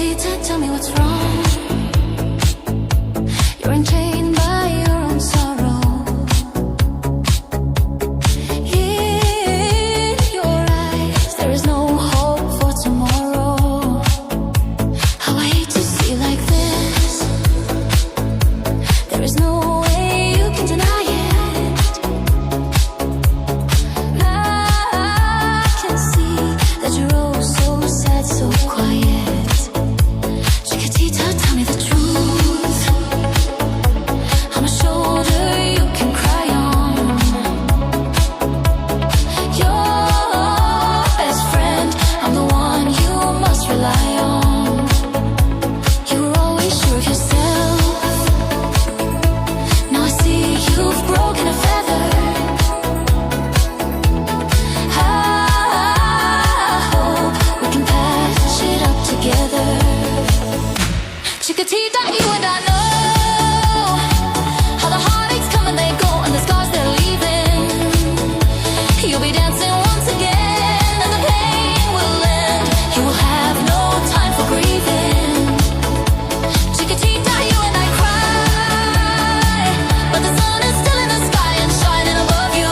Chiquitita, tell me what's wrong. You're enchained by your own sorrow. In your eyes, there is no hope for tomorrow. How I hate to see like this. There is no way you can deny it. I can see that you're oh so sad, so quiet. Chiquitita, tell me the truth. I'm a shoulder you can cry on. Your best friend, I'm the one you must rely on. You were always sure of yourself. Now I see you've broken a feather. I hope we can patch it up together. Chiquitita, you and I know how the heartaches come and they go, and the scars they're leaving. You'll be dancing once again, and the pain will end. You will have no time for grieving. Chiquitita, you and I cry, but the sun is still in the sky and shining above you.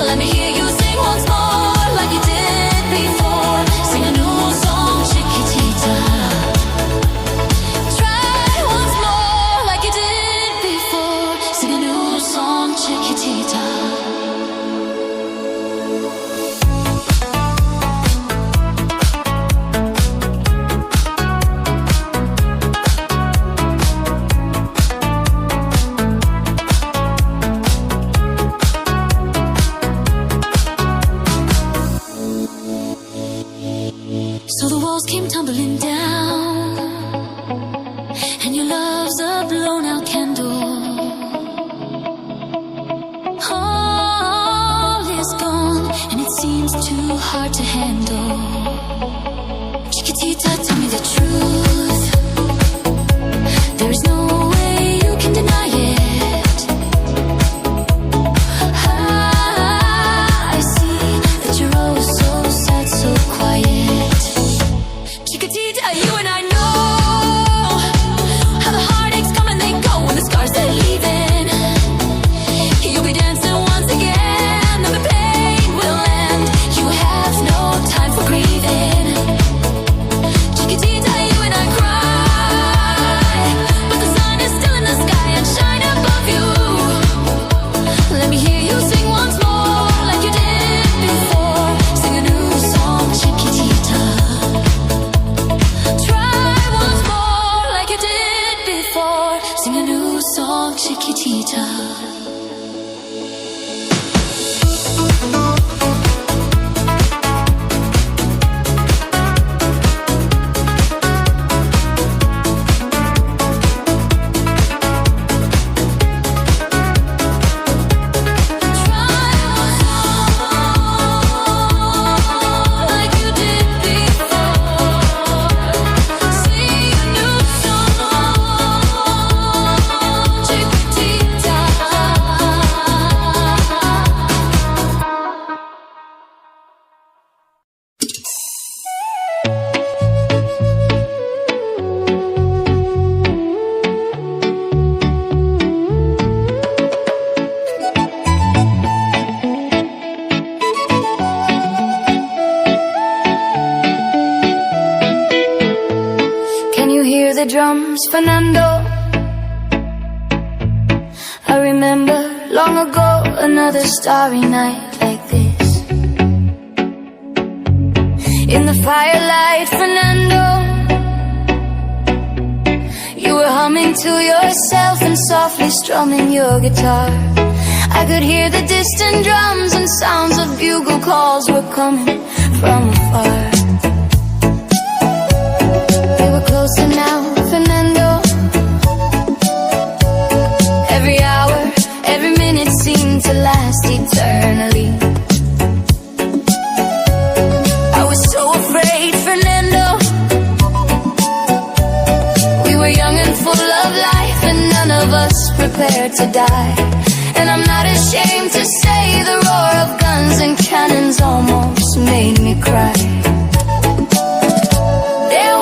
Let me hear you sing once more like you did before. Sing a new song, Chiquitita. Try once more like you did before. Sing a new song, Chiquitita. So the walls came tumbling down, and your love's a blown out candle. All is gone, and it seems too hard to handle. Chiquitita, tell me the truth. There is no way you can deny it. I see that you're oh so sad, so quiet. Chiquitita, you and I know how the heartaches come and they go, and the scars they're leaving. You'll be dancing once again, and the pain will end. You have no time for grieving. Chiquitita, you and I cry, but the sun is still in the sky and shine above you. Let me hear you sing once more like you did before. Sing a new song, Chiquitita. Try once more like you did before. Sing a new song, Chiquitita. Try once more like you did before. Sing a new song, Chiquitita. Can you hear the drums, Fernando? I remember long ago another starry night like this. In the firelight, Fernando, you were humming to yourself and softly strumming your guitar. I could hear the distant drums and sounds of bugle calls were coming from afar. They were closer now, Fernando. Every hour, every minute seemed to last eternally. I was so afraid, Fernando. We were young and full of life, and none of us prepared to die. And I'm not ashamed to say the roar of guns and cannons almost made me cry. There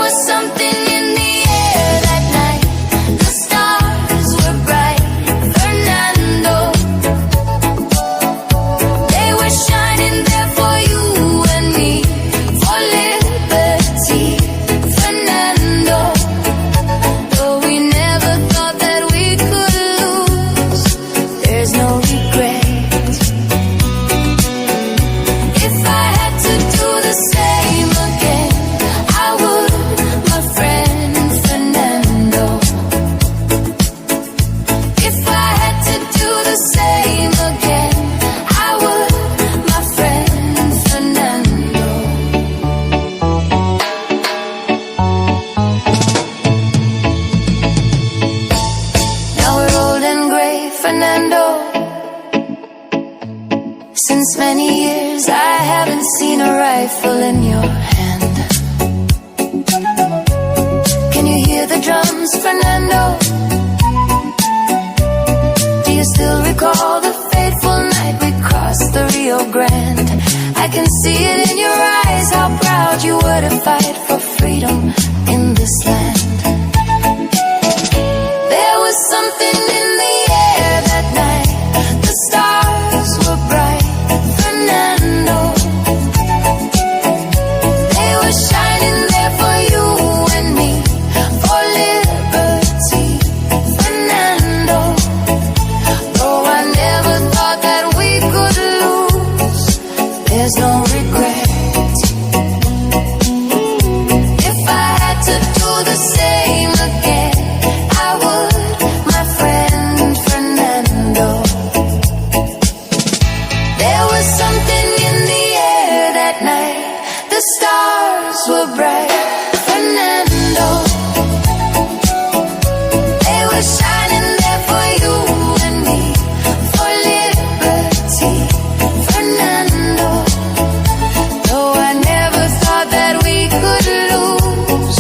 haven't seen a rifle in your hand. Can you hear the drums, Fernando? Do you still recall the fateful night we crossed the Rio Grande? I can see it in your eyes, how proud you were to fight for freedom in this land. There was something in the air that night. The stars were bright, Fernando. They were shining there for you and me, for liberty, Fernando. Though I never thought that we could lose, there's no regret. If I had to do the same again, I would, my friend Fernando. There was something in the air that night. The stars were bright, Fernando. They were shining there for you and me, for liberty, Fernando. Though I never thought that we could lose,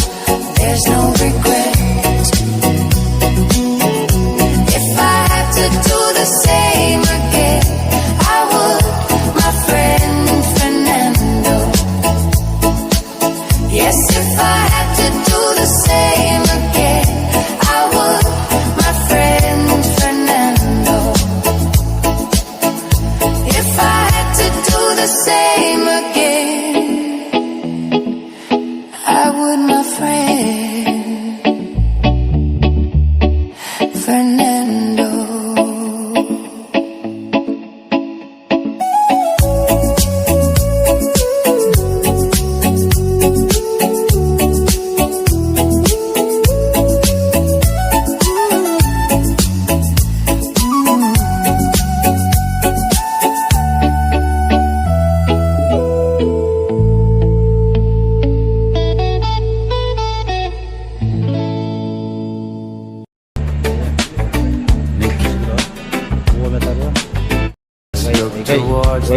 there's no regret. If I had to do the same again, I would, my friend Fernando. Yes, if I had to do the same again, I would, my friend Fernando. If I had to do the same again, I would, my friend Fernando.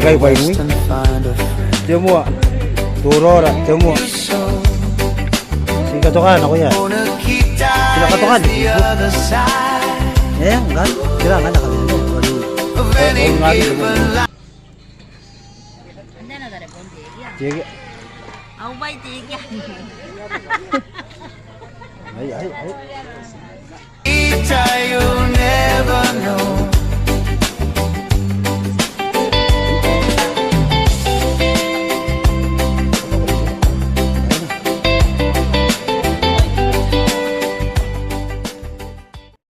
Cái quay núi chưa mua đồ ro đã chưa mua xin cái tokan ako yan sila ka tokan eh kan sila kan nakalimutan Anda na dari bonde ya. sige Au bai tiga. ay Tayo